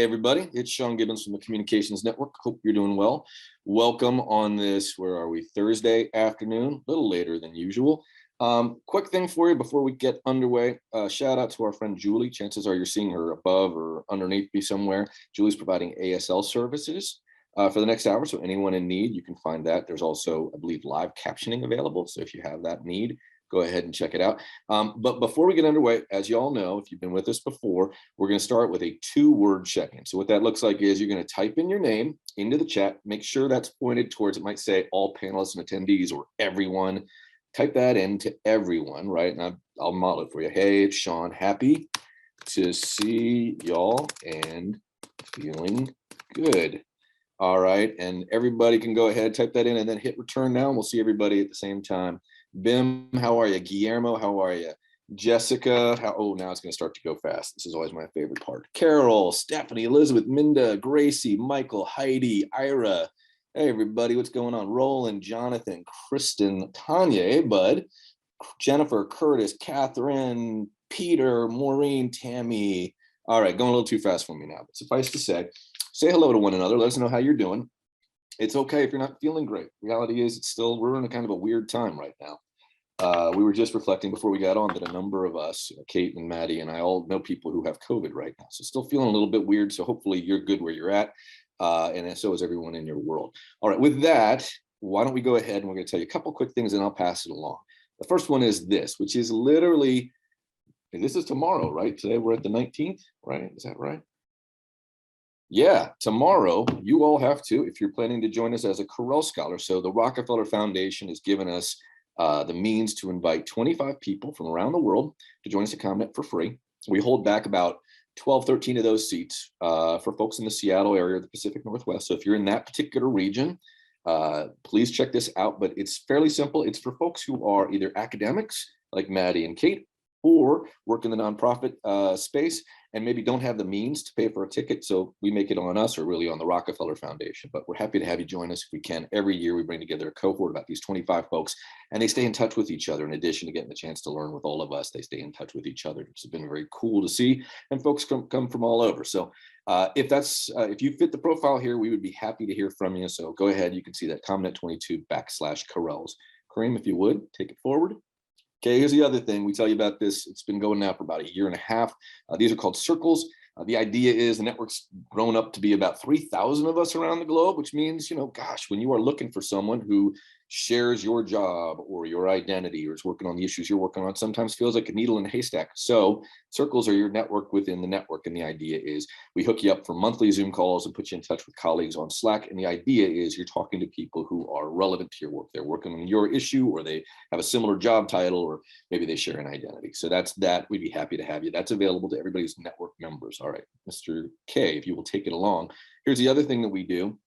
Hey everybody, it's Sean Gibbons from the Communications Network. Hope you're doing well. Welcome on this, where are we, Thursday afternoon, a little later than usual. Quick thing for you before we get underway. Shout out to our friend Julie. Chances are you're seeing her above or underneath me somewhere. Julie's providing ASL services for the next hour, so anyone in need, you can find that. There's also, I believe, live captioning available, so if you have that need, go ahead and check it out. But before we get underway, as you all know, if you've been with us before, we're going to start with a 2-word check-in. So what that looks like is you're going to type in your name into the chat. Make sure that's pointed towards, it might say all panelists and attendees or everyone. Type that into everyone, right? And I'll model it for you. Hey, it's Sean. Happy to see y'all and feeling good. All right. And everybody can go ahead, type that in, and then hit return now. And we'll see everybody at the same time. Bim, how are you? Guillermo, how are you? Jessica, oh, now it's going to start to go fast. This is always my favorite part. Carol, Stephanie, Elizabeth, Minda, Gracie, Michael, Heidi, Ira. Hey, everybody, what's going on? Roland, Jonathan, Kristen, Tanya, hey, bud. Jennifer, Curtis, Catherine, Peter, Maureen, Tammy. All right, going a little too fast for me now, but suffice to say hello to one another. Let us know how you're doing. It's okay if you're not feeling great. Reality is we're in a kind of a weird time right now. We were just reflecting before we got on that a number of us, Kate and Maddie and I, all know people who have COVID right now. So still feeling a little bit weird. So hopefully you're good where you're at. And so is everyone in your world. All right, with that, why don't we go ahead and we're going to tell you a couple quick things and I'll pass it along. The first one is this, which is literally, and this is tomorrow, right? Today we're at the 19th, right? Is that right? Yeah, tomorrow you all have to, if you're planning to join us as a Corel Scholar. So the Rockefeller Foundation has given us the means to invite 25 people from around the world to join us at ComNet for free. We hold back about 12, 13 of those seats for folks in the Seattle area, the Pacific Northwest. So if you're in that particular region, please check this out. But it's fairly simple. It's for folks who are either academics like Maddie and Kate, or work in the nonprofit space and maybe don't have the means to pay for a ticket. So we make it on us, or really on the Rockefeller Foundation. But we're happy to have you join us if we can. Every year we bring together a cohort, about these 25 folks, and they stay in touch with each other. In addition to getting the chance to learn with all of us, they stay in touch with each other, which has been very cool to see. And folks come from all over. So if you fit the profile here, we would be happy to hear from you. So go ahead, you can see that ComNet22/Corels. Kareem, if you would, take it forward. Okay, here's the other thing. We tell you about this. It's been going now for about 1.5 years. These are called circles. The idea is the network's grown up to be about 3,000 of us around the globe, which means, gosh, when you are looking for someone who shares your job or your identity or is working on the issues you're working on, sometimes feels like a needle in a haystack. So circles are your network within the network. And the idea is we hook you up for monthly Zoom calls and put you in touch with colleagues on Slack. And the idea is you're talking to people who are relevant to your work. They're working on your issue, or they have a similar job title, or maybe they share an identity. So that's that. We'd be happy to have you. That's available to everybody's network members. All right, Mr. K, if you will take it along. Here's the other thing that we do.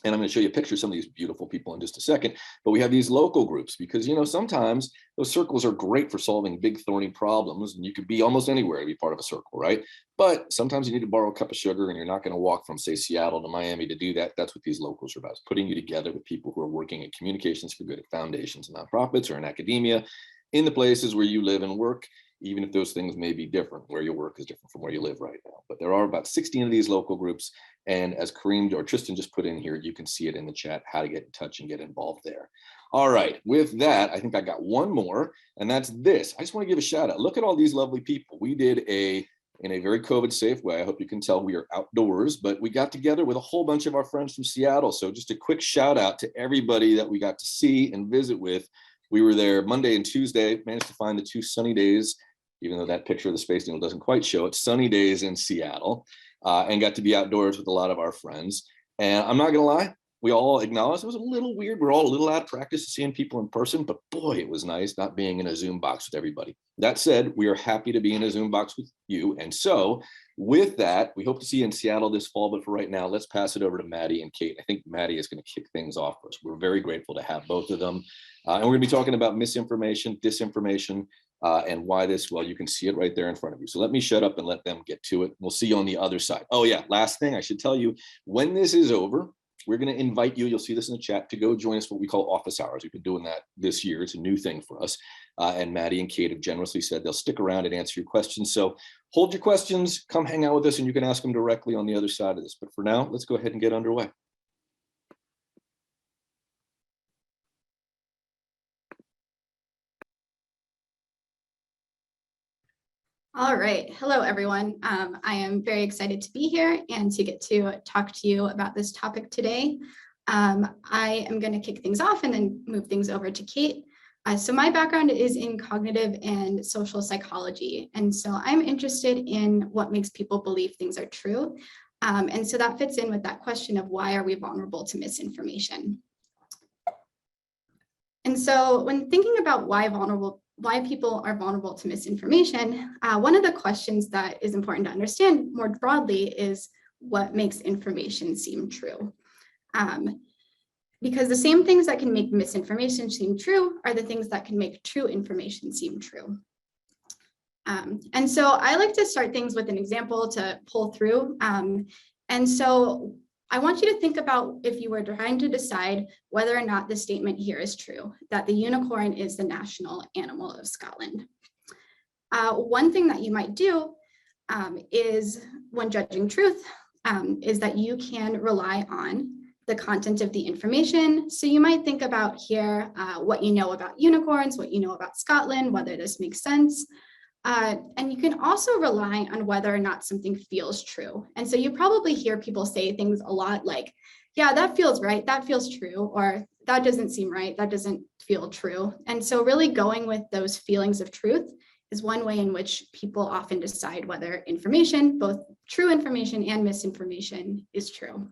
And I'm going to show you a picture of some of these beautiful people in just a second. But we have these local groups because, sometimes those circles are great for solving big, thorny problems. And you could be almost anywhere to be part of a circle, right? But sometimes you need to borrow a cup of sugar, and you're not going to walk from, say, Seattle to Miami to do that. That's what these locals are about, putting you together with people who are working in communications for good at foundations and nonprofits or in academia in the places where you live and work, even if those things may be different. Where you work is different from where you live right now. But there are about 16 of these local groups. And as Kareem or Tristan just put in here, you can see it in the chat, how to get in touch and get involved there. All right, with that, I think I got one more, and that's this. I just want to give a shout out. Look at all these lovely people. We did in a very COVID safe way. I hope you can tell we are outdoors, but we got together with a whole bunch of our friends from Seattle. So just a quick shout out to everybody that we got to see and visit with. We were there Monday and Tuesday, managed to find the 2 sunny days, even though that picture of the Space Needle doesn't quite show it, sunny days in Seattle, and got to be outdoors with a lot of our friends. And I'm not gonna lie, we all acknowledged it was a little weird. We're all a little out of practice seeing people in person, but boy, it was nice not being in a Zoom box with everybody. That said, we are happy to be in a Zoom box with you. And so with that, we hope to see you in Seattle this fall. But for right now, let's pass it over to Maddie and Kate. I think Maddie is going to kick things off for us. We're very grateful to have both of them. And we're going to be talking about misinformation, disinformation, and why this, well, you can see it right there in front of you. So let me shut up and let them get to it. We'll see you on the other side. Oh yeah, last thing I should tell you, when this is over, we're going to invite you, you'll see this in the chat, to go join us for what we call office hours. We've been doing that this year. It's a new thing for us. And Maddie and Kate have generously said they'll stick around and answer your questions. So hold your questions, come hang out with us, and you can ask them directly on the other side of this. But for now, let's go ahead and get underway. All right. Hello, everyone. I am very excited to be here and to get to talk to you about this topic today. I am going to kick things off and then move things over to Kate. So my background is in cognitive and social psychology. And so I'm interested in what makes people believe things are true. And so that fits in with that question of why are we vulnerable to misinformation? And so when thinking about why people are vulnerable to misinformation, one of the questions that is important to understand more broadly is what makes information seem true. Because the same things that can make misinformation seem true are the things that can make true information seem true. And so I like to start things with an example to pull through. And so I want you to think about if you were trying to decide whether or not the statement here is true, that the unicorn is the national animal of Scotland. One thing that you might do is, when judging truth, is that you can rely on the content of the information. So you might think about here what you know about unicorns, what you know about Scotland, whether this makes sense. And you can also rely on whether or not something feels true. And so you probably hear people say things a lot like, yeah, that feels right, that feels true, or that doesn't seem right, that doesn't feel true. And so really going with those feelings of truth is one way in which people often decide whether information, both true information and misinformation, is true.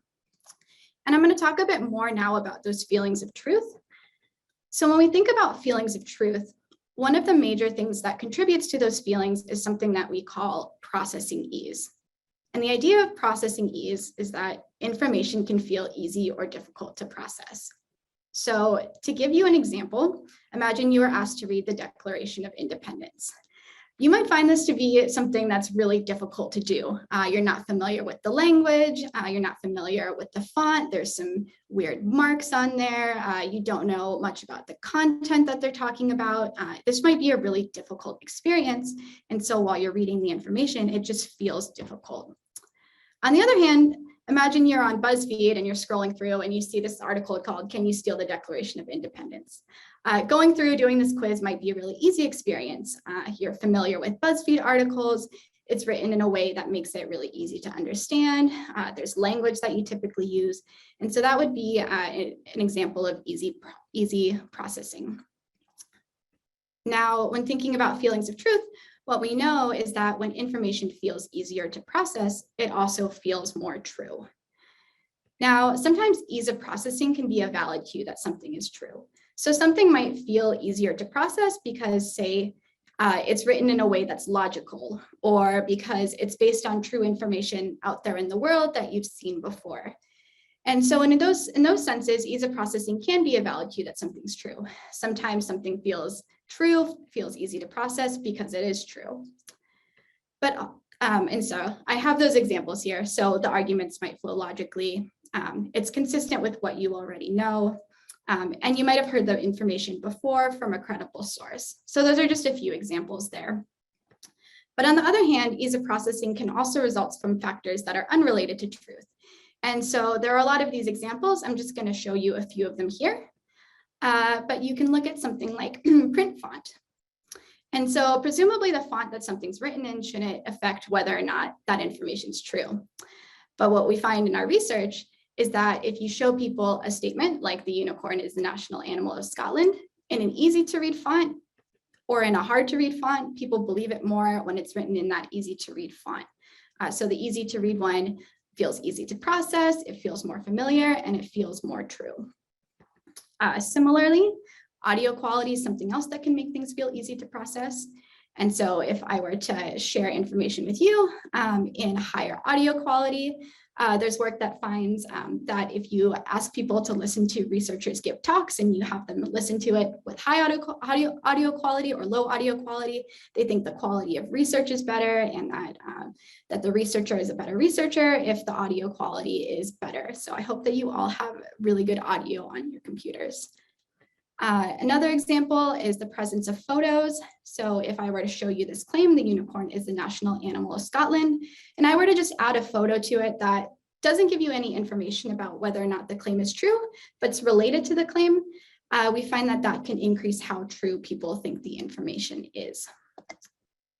And I'm going to talk a bit more now about those feelings of truth. So when we think about feelings of truth, one of the major things that contributes to those feelings is something that we call processing ease. And the idea of processing ease is that information can feel easy or difficult to process. So to give you an example, imagine you were asked to read the Declaration of Independence. You might find this to be something that's really difficult to do. You're not familiar with the language, you're not familiar with the font, there's some weird marks on there, you don't know much about the content that they're talking about. This might be a really difficult experience, and so while you're reading the information, it just feels difficult. On the other hand, imagine you're on BuzzFeed and you're scrolling through and you see this article called "Can You Steal the Declaration of Independence?" Going through doing this quiz might be a really easy experience. You're familiar with BuzzFeed articles. It's written in a way that makes it really easy to understand. There's language that you typically use. And so that would be an example of easy processing. Now, when thinking about feelings of truth, what we know is that when information feels easier to process, it also feels more true. Now, sometimes ease of processing can be a valid cue that something is true. So something might feel easier to process because, say, it's written in a way that's logical, or because it's based on true information out there in the world that you've seen before. And so in those senses, ease of processing can be a valid cue that something's true. Sometimes something feels true, feels easy to process because it is true. But, and so I have those examples here. So the arguments might flow logically. It's consistent with what you already know. And you might have heard the information before from a credible source. So those are just a few examples there. But on the other hand, ease of processing can also result from factors that are unrelated to truth. And so there are a lot of these examples. I'm just going to show you a few of them here. But you can look at something like print font. And so presumably the font that something's written in shouldn't affect whether or not that information is true. But what we find in our research is that if you show people a statement like the unicorn is the national animal of Scotland in an easy to read font or in a hard to read font, people believe it more when it's written in that easy to read font. So the easy to read one feels easy to process, it feels more familiar, and it feels more true. Similarly, audio quality is something else that can make things feel easy to process. And so if I were to share information with you in higher audio quality, there's work that finds that if you ask people to listen to researchers give talks and you have them listen to it with high audio quality or low audio quality, they think the quality of research is better, and that the researcher is a better researcher if the audio quality is better. So I hope that you all have really good audio on your computers. Another example is the presence of photos. So if I were to show you this claim, the unicorn is the national animal of Scotland, and I were to just add a photo to it that doesn't give you any information about whether or not the claim is true, but it's related to the claim, we find that that can increase how true people think the information is.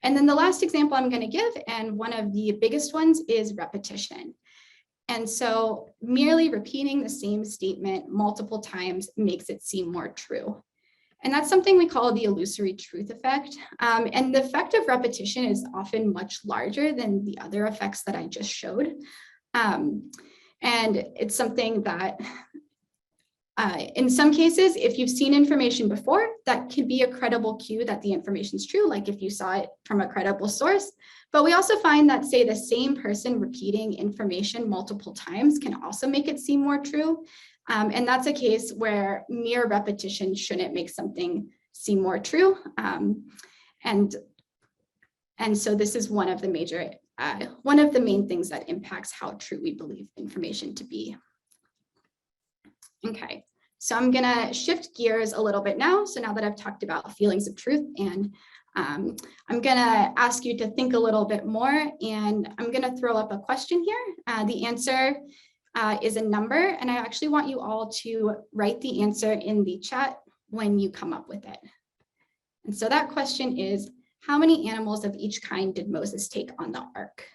And then the last example I'm going to give, and one of the biggest ones, is repetition. And so merely repeating the same statement multiple times makes it seem more true. And that's something we call the illusory truth effect. And the effect of repetition is often much larger than the other effects that I just showed. And it's something that in some cases, if you've seen information before, that can be a credible cue that the information is true, like if you saw it from a credible source. But we also find that, say, the same person repeating information multiple times can also make it seem more true. And that's a case where mere repetition shouldn't make something seem more true. And so this is one of the main things that impacts how true we believe information to be. Okay, so I'm gonna shift gears a little bit now. So now that I've talked about feelings of truth, and I'm gonna ask you to think a little bit more, and I'm gonna throw up a question here. The answer is a number, and I actually want you all to write the answer in the chat when you come up with it. And so that question is, how many animals of each kind did Moses take on the ark?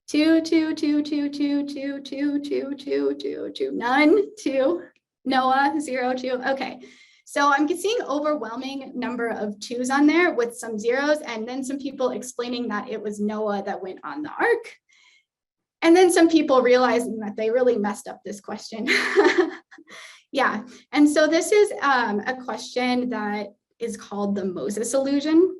2, 2, 2, 2, 2, 2, 2, 2, 2, 2, 2, none, 2, Noah, 0, 2. Okay, so I'm seeing overwhelming number of 2s on there with some 0s, and then some people explaining that it was Noah that went on the ark. And then some people realizing that they really messed up this question. Yeah, and so this is a question that is called the Moses illusion.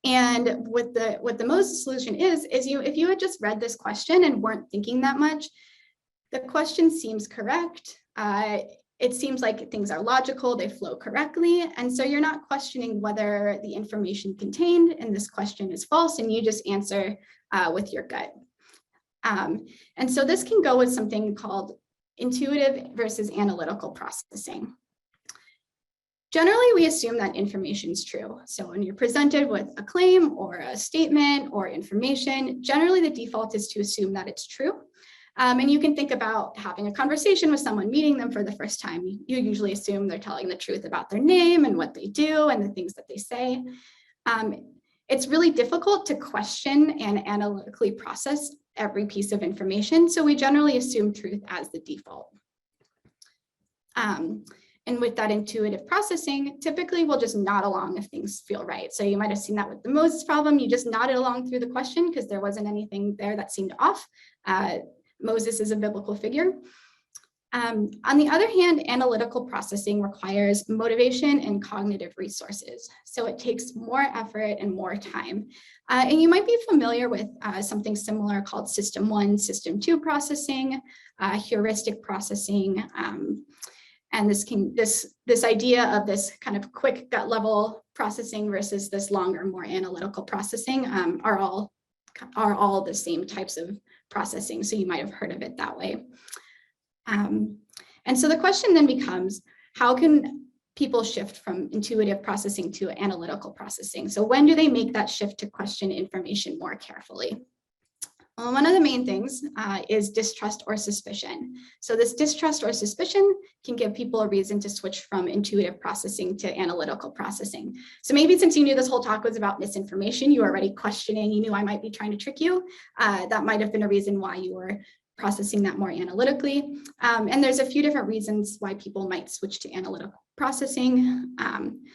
And what the Moses solution is if you had just read this question and weren't thinking that much, the question seems correct. It seems like things are logical, they flow correctly. And so you're not questioning whether the information contained in this question is false, and you just answer with your gut. And so this can go with something called intuitive versus analytical processing. Generally, we assume that information is true. So when you're presented with a claim or a statement or information, generally the default is to assume that it's true. And you can think about having a conversation with someone, meeting them for the first time. You usually assume they're telling the truth about their name and what they do and the things that they say. It's really difficult to question and analytically process every piece of information. So we generally assume truth as the default. And with that intuitive processing, typically we'll just nod along if things feel right. So you might have seen that with the Moses problem. You just nodded along through the question because there wasn't anything there that seemed off. Moses is a biblical figure. On the other hand, analytical processing requires motivation and cognitive resources. So it takes more effort and more time. And you might be familiar with something similar called System 1, System 2 processing, heuristic processing. And this idea of this kind of quick gut level processing versus this longer, more analytical processing are all the same types of processing. So you might have heard of it that way. And so the question then becomes, how can people shift from intuitive processing to analytical processing? So when do they make that shift to question information more carefully? Well, one of the main things is distrust or suspicion. So this distrust or suspicion can give people a reason to switch from intuitive processing to analytical processing. So maybe since you knew this whole talk was about misinformation, you were already questioning, you knew I might be trying to trick you. That might have been a reason why you were processing that more analytically. And there's a few different reasons why people might switch to analytical processing.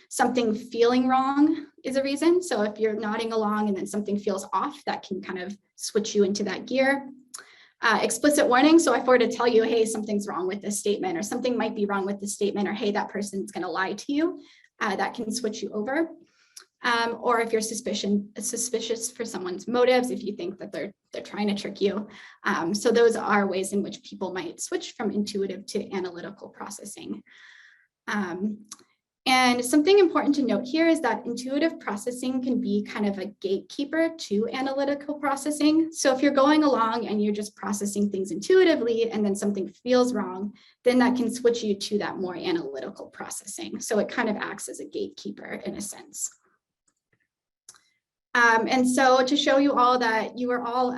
Something feeling wrong is a reason. So if you're nodding along and then something feels off, that can kind of switch you into that gear. Explicit warning. So if I were to tell you, hey, something's wrong with this statement, or something might be wrong with this statement, or hey, that person's going to lie to you, that can switch you over. Or if you're suspicious for someone's motives, if you think that they're trying to trick you. So those are ways in which people might switch from intuitive to analytical processing. And something important to note here is that intuitive processing can be kind of a gatekeeper to analytical processing. So if you're going along and you're just processing things intuitively and then something feels wrong, then that can switch you to that more analytical processing. So it kind of acts as a gatekeeper in a sense. And so to show you all that you are all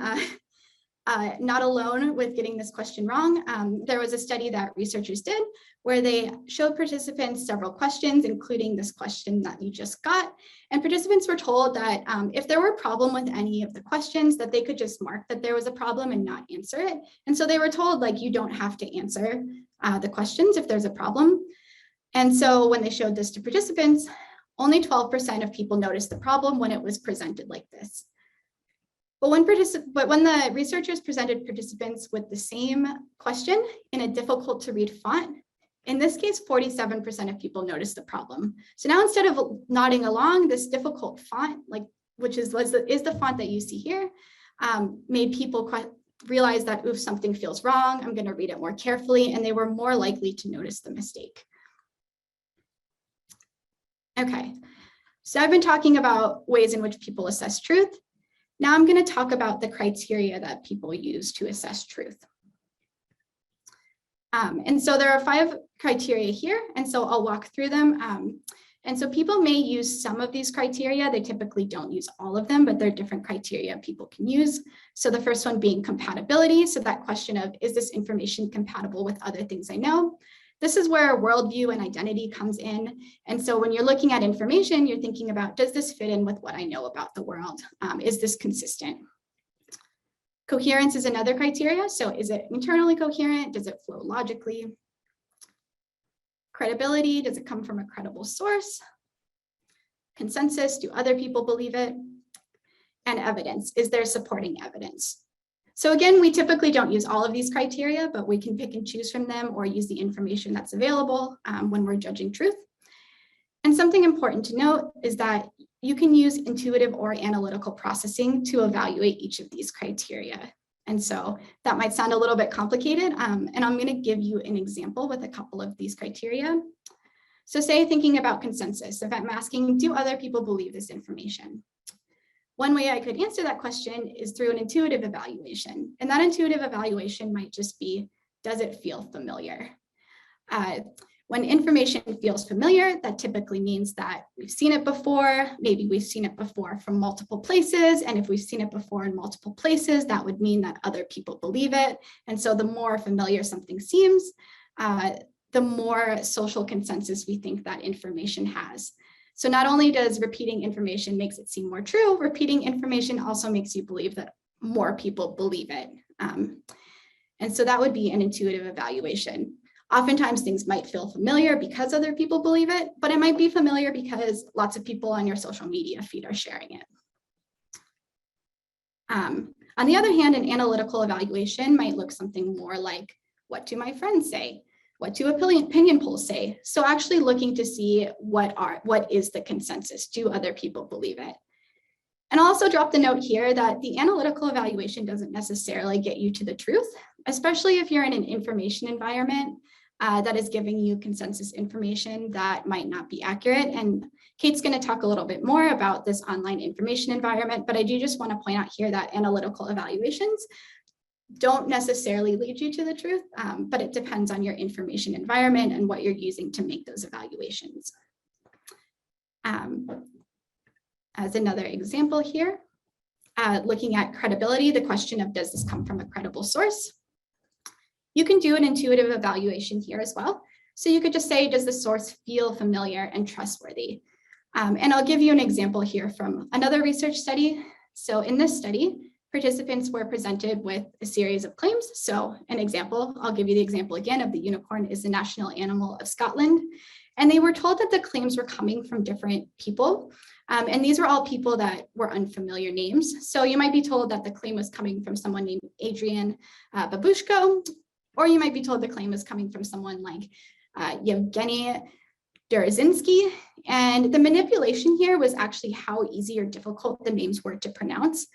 not alone with getting this question wrong, there was a study that researchers did where they showed participants several questions, including this question that you just got. And participants were told that if there were a problem with any of the questions, that they could just mark that there was a problem and not answer it. And so they were told, like, you don't have to answer the questions if there's a problem. And so when they showed this to participants, only 12% of people noticed the problem when it was presented like this. But when the researchers presented participants with the same question in a difficult to read font, in this case, 47% of people noticed the problem. So now instead of nodding along, this difficult font, like which is the font that you see here, made people realize that, oof, something feels wrong. I'm going to read it more carefully, and they were more likely to notice the mistake. Okay, so I've been talking about ways in which people assess truth. Now I'm going to talk about the criteria that people use to assess truth. And so there are 5 criteria here, and so I'll walk through them. And so people may use some of these criteria. They typically don't use all of them, but there are different criteria people can use. So the first one being compatibility. So that question of, is this information compatible with other things I know? This is where worldview and identity comes in. And so when you're looking at information, you're thinking about, does this fit in with what I know about the world? Is this consistent? Coherence is another criteria. So is it internally coherent? Does it flow logically? Credibility, does it come from a credible source? Consensus, do other people believe it? And evidence, is there supporting evidence? So again, we typically don't use all of these criteria, but we can pick and choose from them or use the information that's available when we're judging truth. And something important to note is that you can use intuitive or analytical processing to evaluate each of these criteria. And so that might sound a little bit complicated, and I'm going to give you an example with a couple of these criteria. So say thinking about consensus, if I'm asking, do other people believe this information? One way I could answer that question is through an intuitive evaluation. And that intuitive evaluation might just be, does it feel familiar? When information feels familiar, that typically means that we've seen it before. Maybe we've seen it before from multiple places. And if we've seen it before in multiple places, that would mean that other people believe it. And so the more familiar something seems, the more social consensus we think that information has. So not only does repeating information makes it seem more true, repeating information also makes you believe that more people believe it. And so that would be an intuitive evaluation. Oftentimes things might feel familiar because other people believe it, but it might be familiar because lots of people on your social media feed are sharing it. On the other hand, an analytical evaluation might look something more like, what do my friends say? What do opinion polls say? So actually looking to see what is the consensus? Do other people believe it? And I'll also drop the note here that the analytical evaluation doesn't necessarily get you to the truth, especially if you're in an information environment that is giving you consensus information that might not be accurate. And Kate's going to talk a little bit more about this online information environment, but I do just want to point out here that analytical evaluations don't necessarily lead you to the truth, but it depends on your information environment and what you're using to make those evaluations. As another example here, looking at credibility, the question of, does this come from a credible source? You can do an intuitive evaluation here as well. So you could just say, does the source feel familiar and trustworthy? And I'll give you an example here from another research study. So in this study, participants were presented with a series of claims. So an example, I'll give you the example again of the unicorn is the national animal of Scotland. And they were told that the claims were coming from different people. And these were all people that were unfamiliar names. So you might be told that the claim was coming from someone named Adrian Babushko, or you might be told the claim is coming from someone like Yevgeny Derazinski. And the manipulation here was actually how easy or difficult the names were to pronounce.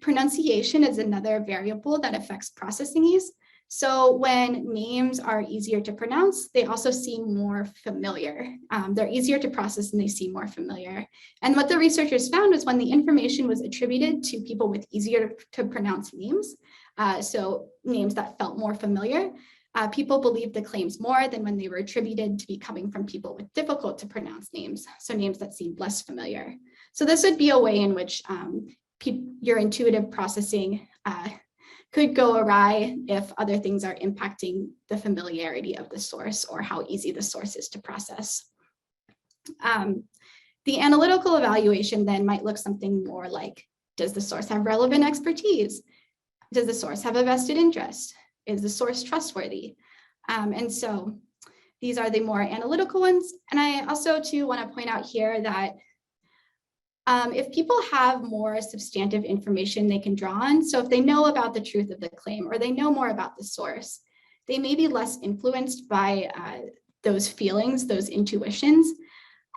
Pronunciation is another variable that affects processing ease. So when names are easier to pronounce, they also seem more familiar. They're easier to process and they seem more familiar. And what the researchers found was when the information was attributed to people with easier to pronounce names, so names that felt more familiar, people believed the claims more than when they were attributed to be coming from people with difficult to pronounce names, so names that seemed less familiar. So this would be a way in which your intuitive processing could go awry if other things are impacting the familiarity of the source or how easy the source is to process. The analytical evaluation then might look something more like, does the source have relevant expertise? Does the source have a vested interest? Is the source trustworthy? And so these are the more analytical ones. And I also too want to point out here that if people have more substantive information they can draw on, so if they know about the truth of the claim or they know more about the source, they may be less influenced by those feelings, those intuitions.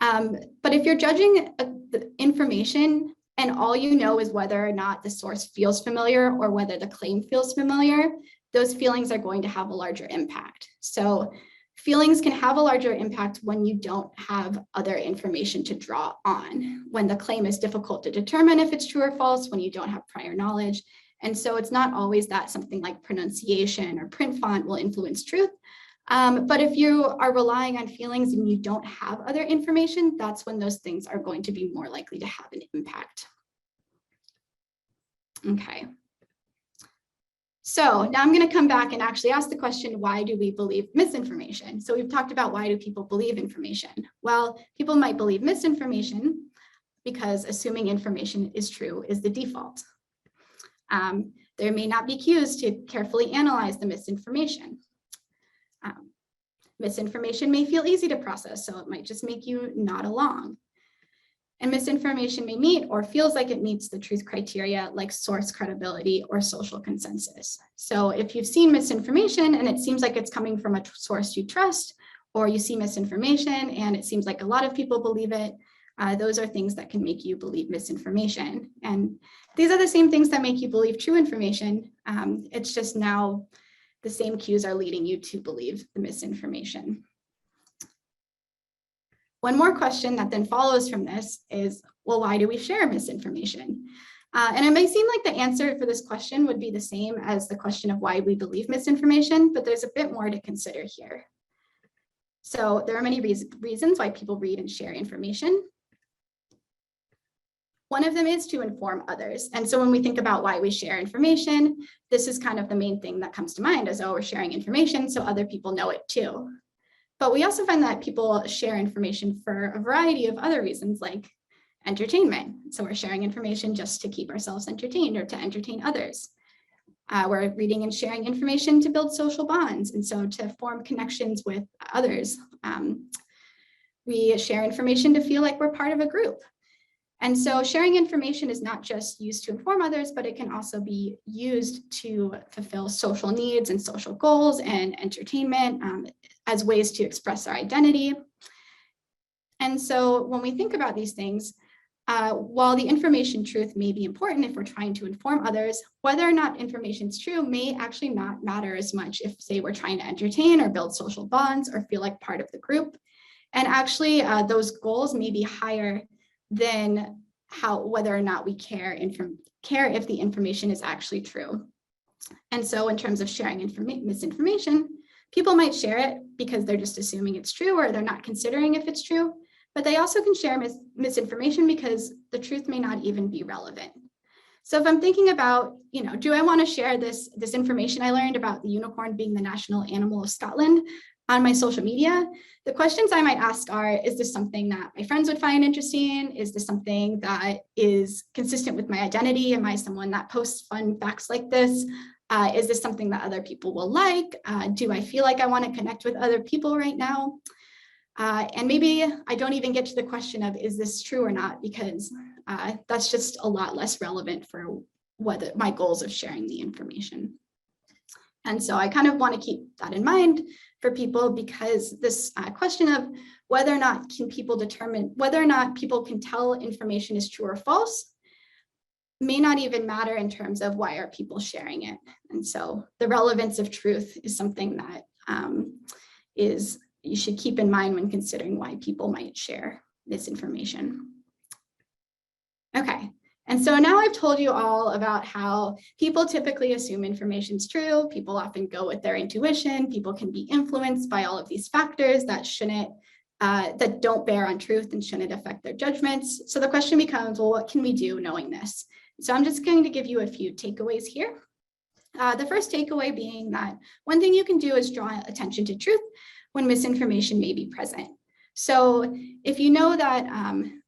But if you're judging the information and all you know is whether or not the source feels familiar or whether the claim feels familiar, those feelings are going to have a larger impact. So feelings can have a larger impact when you don't have other information to draw on, when the claim is difficult to determine if it's true or false, when you don't have prior knowledge. And so it's not always that something like pronunciation or print font will influence truth. But if you are relying on feelings and you don't have other information, that's when those things are going to be more likely to have an impact. Okay. So now I'm going to come back and actually ask the question, why do we believe misinformation? So we've talked about why do people believe information? Well, people might believe misinformation because assuming information is true is the default. There may not be cues to carefully analyze the misinformation. Misinformation may feel easy to process, so it might just make you nod along. And misinformation may meet or feels like it meets the truth criteria like source credibility or social consensus. So if you've seen misinformation and it seems like it's coming from a source you trust, or you see misinformation and it seems like a lot of people believe it, those are things that can make you believe misinformation. And these are the same things that make you believe true information. It's just now the same cues are leading you to believe the misinformation. One more question that then follows from this is, well, why do we share misinformation? And it may seem like the answer for this question would be the same as the question of why we believe misinformation, but there's a bit more to consider here. So there are many reasons why people read and share information. One of them is to inform others. And so when we think about why we share information, this is kind of the main thing that comes to mind as, oh, we're sharing information so other people know it too. But we also find that people share information for a variety of other reasons, like entertainment. So we're sharing information just to keep ourselves entertained or to entertain others. We're reading and sharing information to build social bonds, and so to form connections with others. We share information to feel like we're part of a group. And so sharing information is not just used to inform others, but it can also be used to fulfill social needs and social goals and entertainment as ways to express our identity. And so when we think about these things, while the information truth may be important if we're trying to inform others, whether or not information is true may actually not matter as much if, say, we're trying to entertain or build social bonds or feel like part of the group. And actually, those goals may be higher than whether or not we care if the information is actually true. And so in terms of sharing misinformation, people might share it because they're just assuming it's true or they're not considering if it's true, but they also can share misinformation because the truth may not even be relevant. So if I'm thinking about, do I want to share this information I learned about the unicorn being the national animal of Scotland on my social media, the questions I might ask are, is this something that my friends would find interesting? Is this something that is consistent with my identity? Am I someone that posts fun facts like this? Is this something that other people will like? Do I feel like I want to connect with other people right now? And maybe I don't even get to the question of, is this true or not? Because that's just a lot less relevant for what my goals of sharing the information. And so I kind of want to keep that in mind for people, because this question of whether or not people can tell information is true or false may not even matter in terms of why are people sharing it. And so the relevance of truth is something that you should keep in mind when considering why people might share misinformation. Okay, and so now I've told you all about how people typically assume information is true. People often go with their intuition. People can be influenced by all of these factors that that don't bear on truth and shouldn't affect their judgments. So the question becomes, well, what can we do knowing this? So I'm just going to give you a few takeaways here. The first takeaway being that one thing you can do is draw attention to truth when misinformation may be present. So if you know that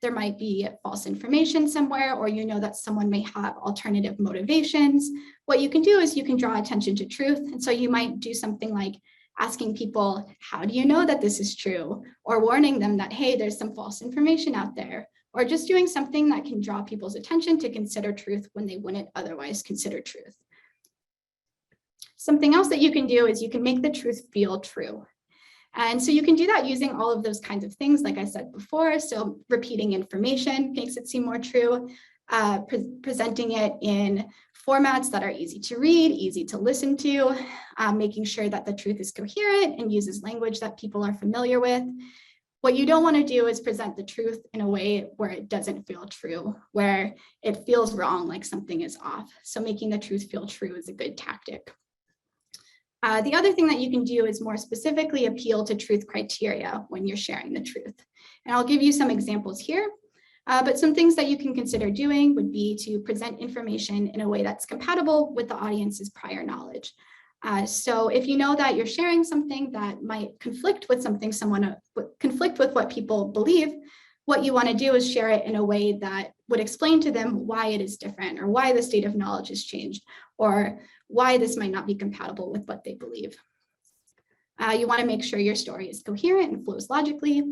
there might be false information somewhere, or you know that someone may have alternative motivations, what you can do is you can draw attention to truth. And so you might do something like asking people, how do you know that this is true? Or warning them that, hey, there's some false information out there. Or just doing something that can draw people's attention to consider truth when they wouldn't otherwise consider truth. Something else that you can do is you can make the truth feel true. And so you can do that using all of those kinds of things, like I said before. So repeating information makes it seem more true, presenting it in formats that are easy to read, easy to listen to, making sure that the truth is coherent and uses language that people are familiar with. What you don't want to do is present the truth in a way where it doesn't feel true, where it feels wrong, like something is off. So making the truth feel true is a good tactic. The other thing that you can do is more specifically appeal to truth criteria when you're sharing the truth. And I'll give you some examples here, but some things that you can consider doing would be to present information in a way that's compatible with the audience's prior knowledge. So if you know that you're sharing something that might conflict with what people believe, what you want to do is share it in a way that would explain to them why it is different, or why the state of knowledge has changed, or why this might not be compatible with what they believe. You want to make sure your story is coherent and flows logically.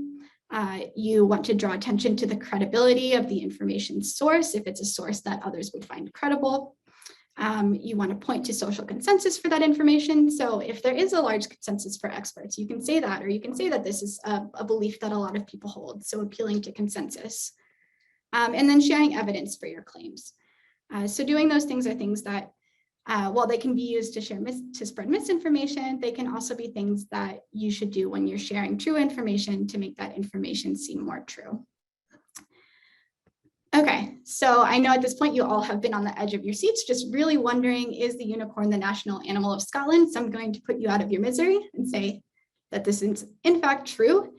You want to draw attention to the credibility of the information source, if it's a source that others would find credible. You want to point to social consensus for that information. So if there is a large consensus for experts, you can say that, or you can say that this is a belief that a lot of people hold, so appealing to consensus. And then sharing evidence for your claims. So doing those things are things that, while they can be used to spread misinformation, they can also be things that you should do when you're sharing true information to make that information seem more true. Okay, so I know at this point you all have been on the edge of your seats, just really wondering, is the unicorn the national animal of Scotland? So I'm going to put you out of your misery and say that this is in fact true.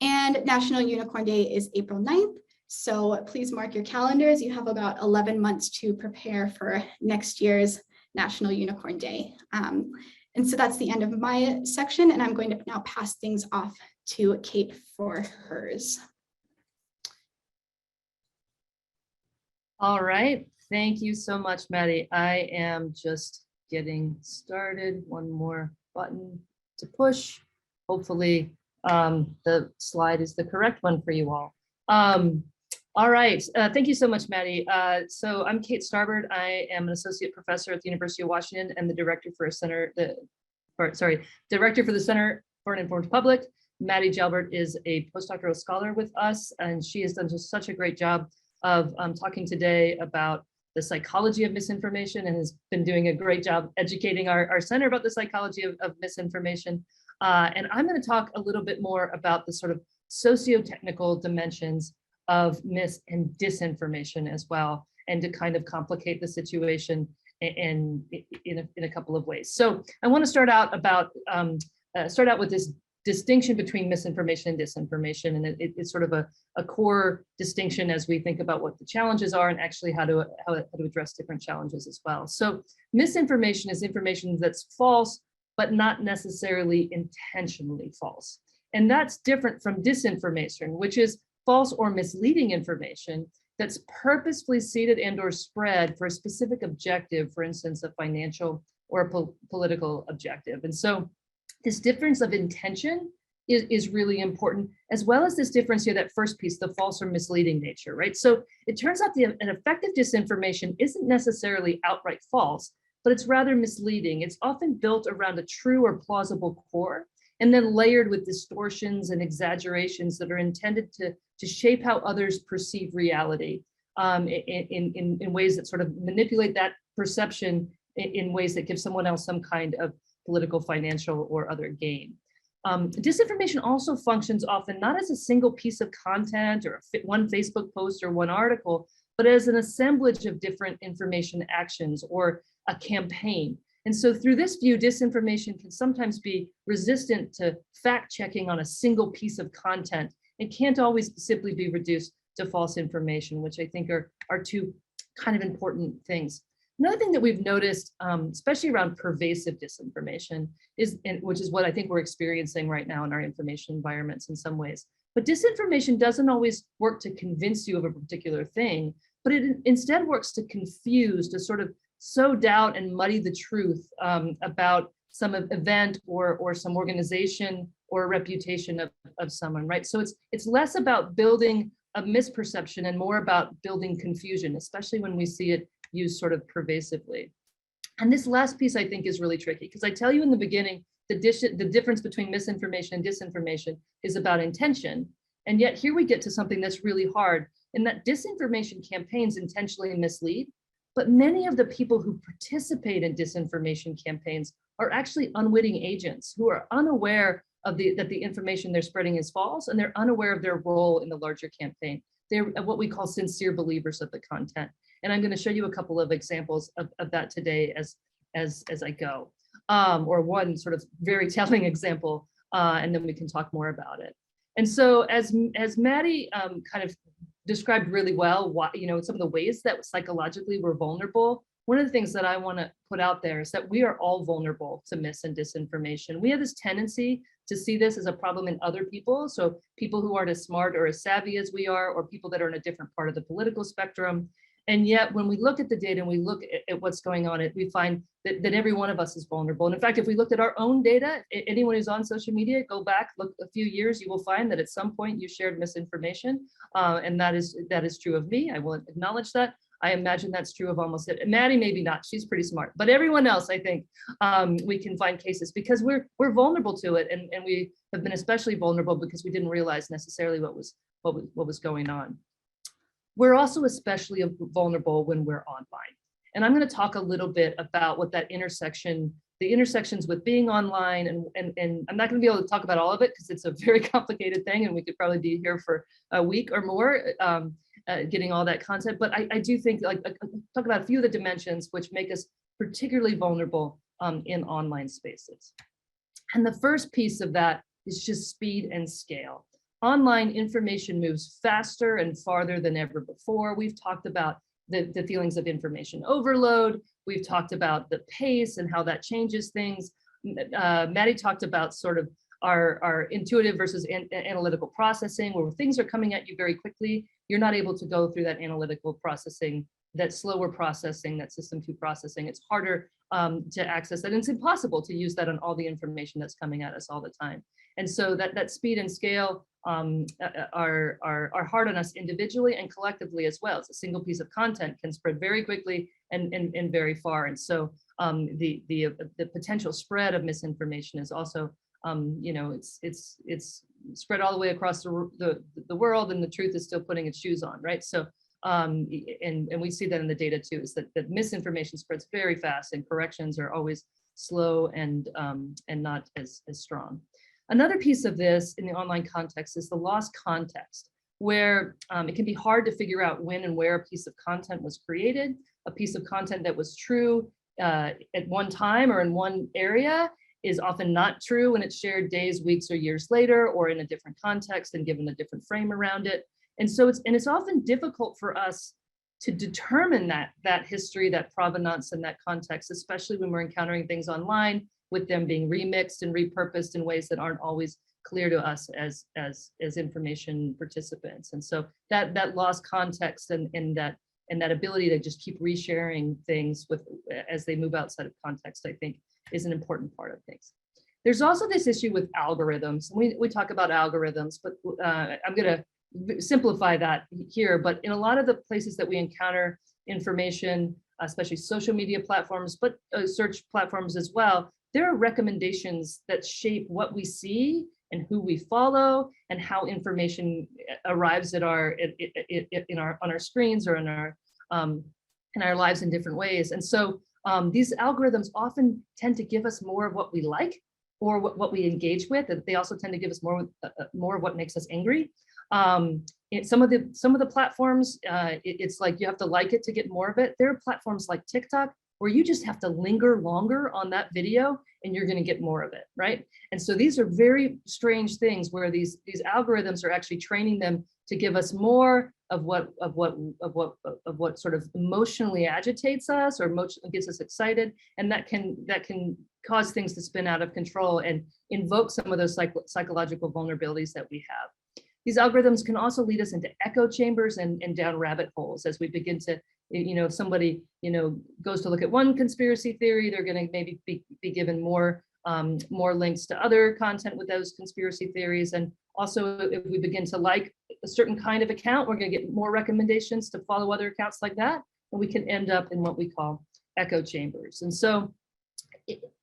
And National Unicorn Day is April 9th. So please mark your calendars. You have about 11 months to prepare for next year's National Unicorn Day. And so that's the end of my section, and I'm going to now pass things off to Kate for hers. All right, thank you so much, Maddie. I am just getting started. One more button to push. Hopefully the slide is the correct one for you all. All right, thank you so much, Maddie. So I'm Kate Starbird. I am an associate professor at the University of Washington and the director for director for the Center for an Informed Public. Maddie Jalbert is a postdoctoral scholar with us, and she has done just such a great job of talking today about the psychology of misinformation, and has been doing a great job educating our center about the psychology of misinformation. And I'm going to talk a little bit more about the sort of socio-technical dimensions of mis and disinformation as well, and to kind of complicate the situation in a couple of ways. So I want to start out with this distinction between misinformation and disinformation, and it's sort of a core distinction as we think about what the challenges are and actually how to address different challenges as well. So misinformation is information that's false, but not necessarily intentionally false. And that's different from disinformation, which is false or misleading information that's purposefully seeded and or spread for a specific objective, for instance, a financial or a political objective. And so this difference of intention is really important, as well as this difference here, that first piece, the false or misleading nature, right? So it turns out an effective disinformation isn't necessarily outright false, but it's rather misleading. It's often built around a true or plausible core, and then layered with distortions and exaggerations that are intended to shape how others perceive reality. in ways that sort of manipulate that perception in ways that give someone else some kind of political, financial, or other gain. Disinformation also functions often not as a single piece of content or one Facebook post or one article, but as an assemblage of different information actions or a campaign. And so through this view, disinformation can sometimes be resistant to fact checking on a single piece of content. It can't always simply be reduced to false information, which I think are two kind of important things. Another thing that we've noticed, especially around pervasive disinformation, which is what I think we're experiencing right now in our information environments in some ways. But disinformation doesn't always work to convince you of a particular thing, but it instead works to confuse, to sort of sow doubt and muddy the truth about some event or some organization or a reputation of someone, right? So it's less about building a misperception and more about building confusion, especially when we see it used sort of pervasively. And this last piece I think is really tricky because I tell you in the beginning, the difference between misinformation and disinformation is about intention. And yet here we get to something that's really hard, in that disinformation campaigns intentionally mislead, but many of the people who participate in disinformation campaigns are actually unwitting agents who are unaware of that the information they're spreading is false, and they're unaware of their role in the larger campaign. They're what we call sincere believers of the content. And I'm going to show you a couple of examples of that today as I go, or one sort of very telling example, and then we can talk more about it. And so as Maddie kind of described really well, some of the ways that psychologically we're vulnerable. One of the things that I want to put out there is that we are all vulnerable to mis and disinformation. We have this tendency to see this as a problem in other people. So people who aren't as smart or as savvy as we are, or people that are in a different part of the political spectrum. And yet when we look at the data and we look at what's going on, we find that every one of us is vulnerable. And in fact, if we looked at our own data, anyone who's on social media, go back, look a few years, you will find that at some point you shared misinformation. And that is true of me. I will acknowledge that. I imagine that's true of almost it. Maddie, maybe not, she's pretty smart, but everyone else, I think we can find cases because we're vulnerable to it. And we have been especially vulnerable because we didn't realize necessarily what was going on. We're also especially vulnerable when we're online. And I'm going to talk a little bit about what that the intersections with being online, and I'm not going to be able to talk about all of it because it's a very complicated thing and we could probably be here for a week or more getting all that content. But I do think talk about a few of the dimensions which make us particularly vulnerable in online spaces. And the first piece of that is just speed and scale. Online information moves faster and farther than ever before. We've talked about the feelings of information overload. We've talked about the pace and how that changes things. Maddie talked about sort of our intuitive versus analytical processing, where things are coming at you very quickly. You're not able to go through that analytical processing, that slower processing, that system 2 processing. It's harder to access that. And it's impossible to use that on all the information that's coming at us all the time. And so that speed and scale are hard on us individually and collectively as well. It's a single piece of content can spread very quickly and very far. And so the potential spread of misinformation is also, it's spread all the way across the world, and the truth is still putting its shoes on, right? So and we see that in the data too, is that misinformation spreads very fast and corrections are always slow and not as strong. Another piece of this in the online context is the lost context, where it can be hard to figure out when and where a piece of content was created, a piece of content that was true at one time or in one area is often not true when it's shared days, weeks, or years later, or in a different context and given a different frame around it. And so it's often difficult for us to determine that history, that provenance, and that context, especially when we're encountering things online, with them being remixed and repurposed in ways that aren't always clear to us as information participants. And so that lost context and that ability to just keep resharing things as they move outside of context, I think, is an important part of things. There's also this issue with algorithms. We talk about algorithms, but I'm going to simplify that here. But in a lot of the places that we encounter information, especially social media platforms, but search platforms as well, there are recommendations that shape what we see and who we follow and how information arrives at on our screens or in our lives in different ways. And so these algorithms often tend to give us more of what we like or what we engage with, and they also tend to give us more of what makes us angry. Some of the platforms, it's like you have to like it to get more of it. There are platforms like TikTok where you just have to linger longer on that video and you're going to get more of it, right? And so these are very strange things where these algorithms are actually training them to give us more of what sort of emotionally agitates us or gets us excited, and that can cause things to spin out of control and invoke some of those psychological vulnerabilities that we have. These algorithms can also lead us into echo chambers and down rabbit holes as we begin to, if somebody, goes to look at one conspiracy theory, they're going to maybe be given more links to other content with those conspiracy theories. And also, if we begin to like a certain kind of account, we're going to get more recommendations to follow other accounts like that. And we can end up in what we call echo chambers. And so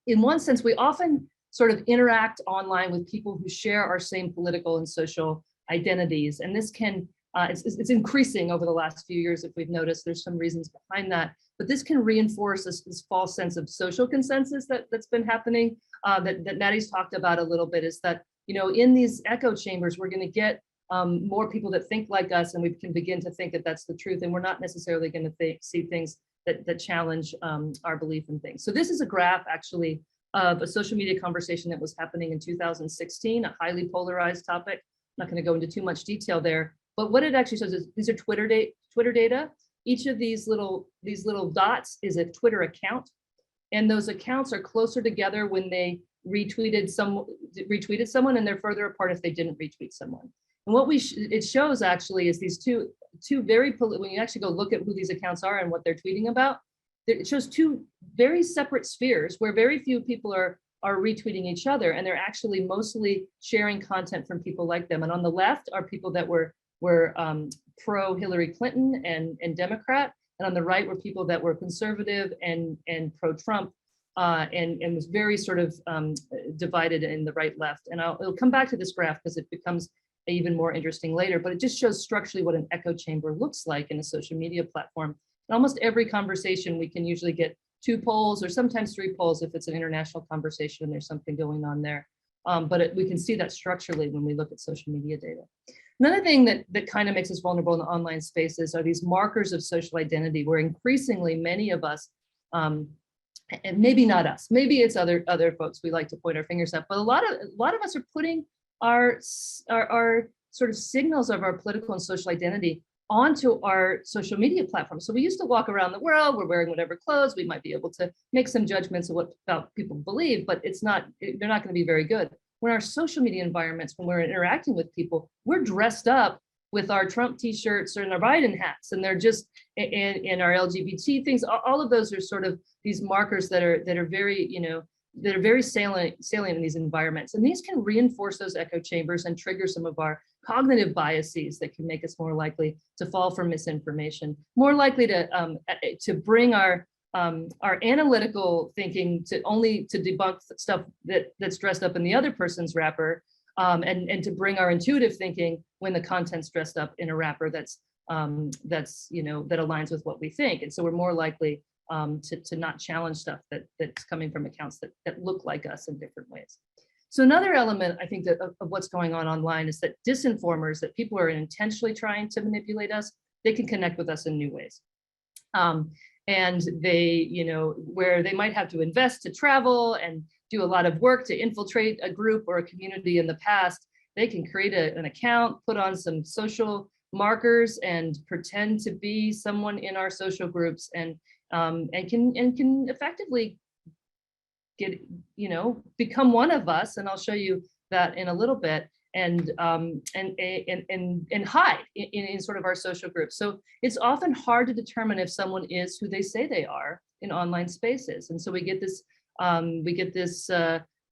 in one sense, we often sort of interact online with people who share our same political and social identities. And this can, it's increasing over the last few years. If we've noticed, there's some reasons behind that, but this can reinforce this false sense of social consensus that's been happening, that Maddie's talked about a little bit, is that, in these echo chambers, we're going to get more people that think like us, and we can begin to think that that's the truth. And we're not necessarily going to see things that challenge our belief in things. So this is a graph actually of a social media conversation that was happening in 2016, a highly polarized topic. I'm not going to go into too much detail there, but what it actually shows is these are Twitter data. Each of these little dots is a Twitter account, and those accounts are closer together when they retweeted someone, and they're further apart if they didn't retweet someone. And what it shows actually is these two very, when you actually go look at who these accounts are and what they're tweeting about, it shows two very separate spheres where very few people are retweeting each other, and they're actually mostly sharing content from people like them. And on the left are people that were pro Hillary Clinton and Democrat, and on the right were people that were conservative and pro Trump, and was very sort of divided in the right left. And it'll come back to this graph because it becomes even more interesting later, but it just shows structurally what an echo chamber looks like in a social media platform. In almost every conversation, we can usually get 2 polls or sometimes 3 polls if it's an international conversation and there's something going on there. But we can see that structurally when we look at social media data. Another thing that kind of makes us vulnerable in the online spaces are these markers of social identity, where increasingly many of us, and maybe not us, maybe it's other folks we like to point our fingers at, but a lot of us are putting our sort of signals of our political and social identity onto our social media platforms. So we used to walk around the world, we're wearing whatever clothes, we might be able to make some judgments of what about people believe, but they're not going to be very good. When our social media environments, when we're interacting with people, we're dressed up with our Trump t-shirts and our Biden hats, and they're just in our LGBT things. All of those are sort of these markers that are very, that are very salient in these environments. And these can reinforce those echo chambers and trigger some of our cognitive biases that can make us more likely to fall for misinformation, more likely to bring our analytical thinking to debunk stuff that's dressed up in the other person's wrapper, and to bring our intuitive thinking when the content's dressed up in a wrapper that aligns with what we think. And so we're more likely to not challenge stuff that's coming from accounts that look like us in different ways. So another element, I think, of what's going on online is that disinformers, that people are intentionally trying to manipulate us, they can connect with us in new ways. And they, where they might have to invest to travel and do a lot of work to infiltrate a group or a community in the past, they can create an account, put on some social markers, and pretend to be someone in our social groups, and can effectively get, become one of us. And I'll show you that in a little bit. And hide in sort of our social groups. So it's often hard to determine if someone is who they say they are in online spaces. And so we get this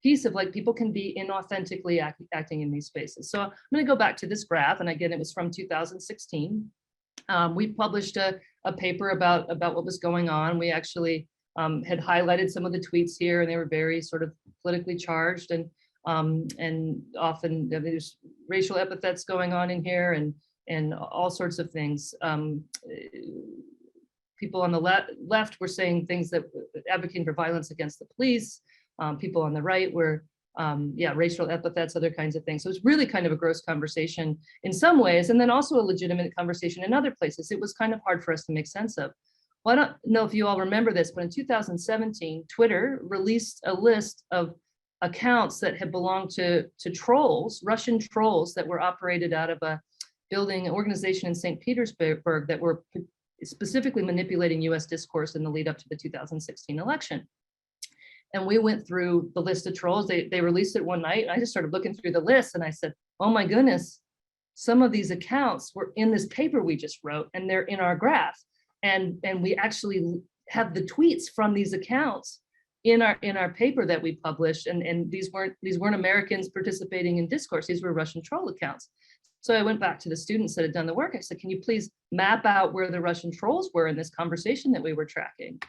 piece of like people can be inauthentically acting in these spaces. So I'm going to go back to this graph, and again, it was from 2016. We published a paper about what was going on. We actually had highlighted some of the tweets here, and they were very sort of politically charged. And And often there's racial epithets going on in here, and all sorts of things. People on the left were saying things that advocating for violence against the police. People on the right were, racial epithets, other kinds of things. So it's really kind of a gross conversation in some ways, and then also a legitimate conversation in other places. It was kind of hard for us to make sense of. Well, I don't know if you all remember this, but in 2017, Twitter released a list of accounts that had belonged to trolls, Russian trolls that were operated out of a building organization in St. Petersburg that were specifically manipulating US discourse in the lead up to the 2016 election. And we went through the list of trolls. They released it one night. And I just started looking through the list and I said, oh my goodness, some of these accounts were in this paper we just wrote and they're in our graph. And we actually have the tweets from these accounts in our paper that we published. And these weren't Americans participating in discourse. These were Russian troll accounts. So I went back to the students that had done the work. I said, can you please map out where the Russian trolls were in this conversation that we were tracking?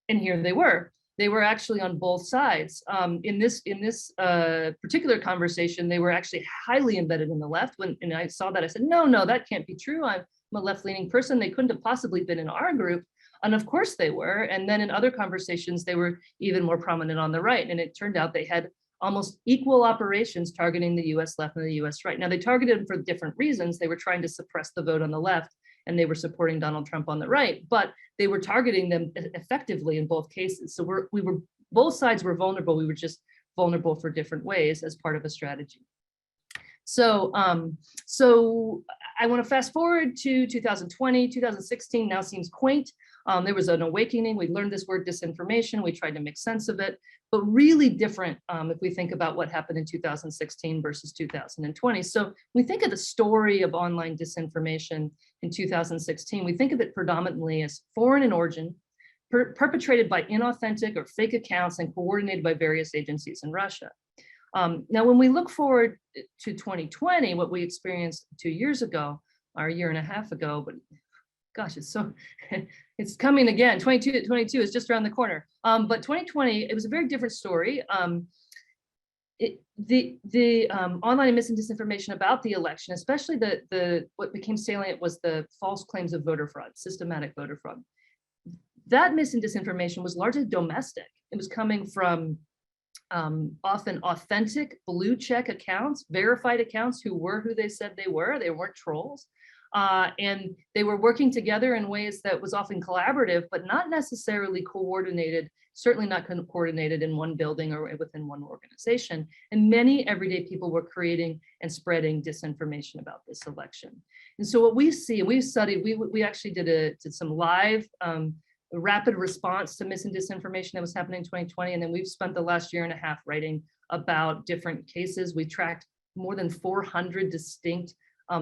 And here they were. They were actually on both sides. In this particular conversation, they were actually highly embedded in the left. And I saw that, I said, no, that can't be true. I'm a left-leaning person. They couldn't have possibly been in our group. And of course they were. And then in other conversations, they were even more prominent on the right. And it turned out they had almost equal operations targeting the US left and the US right. Now they targeted them for different reasons. They were trying to suppress the vote on the left and they were supporting Donald Trump on the right, but they were targeting them effectively in both cases. So both sides were vulnerable. We were just vulnerable for different ways as part of a strategy. So I want to fast forward to 2020, 2016 now seems quaint. There was an awakening. We learned this word disinformation. We tried to make sense of it, but really different if we think about what happened in 2016 versus 2020. So we think of the story of online disinformation in 2016. We think of it predominantly as foreign in origin, perpetrated by inauthentic or fake accounts and coordinated by various agencies in Russia. Now, when we look forward to 2020, what we experienced 2 years ago, or a year and a half ago, but gosh, it's coming again. 2022 is just around the corner. But 2020, it was a very different story. The online and mis and disinformation about the election, especially what became salient was the false claims of voter fraud, systematic voter fraud. That mis and disinformation was largely domestic. It was coming from often authentic blue check accounts, verified accounts who were who they said they were. They weren't trolls. And they were working together in ways that was often collaborative, but not necessarily coordinated, certainly not coordinated in one building or within one organization. And many everyday people were creating and spreading disinformation about this election. And so what we see, and we've studied, we actually did some live rapid response to mis and disinformation that was happening in 2020. And then we've spent the last year and a half writing about different cases. We tracked more than 400 distinct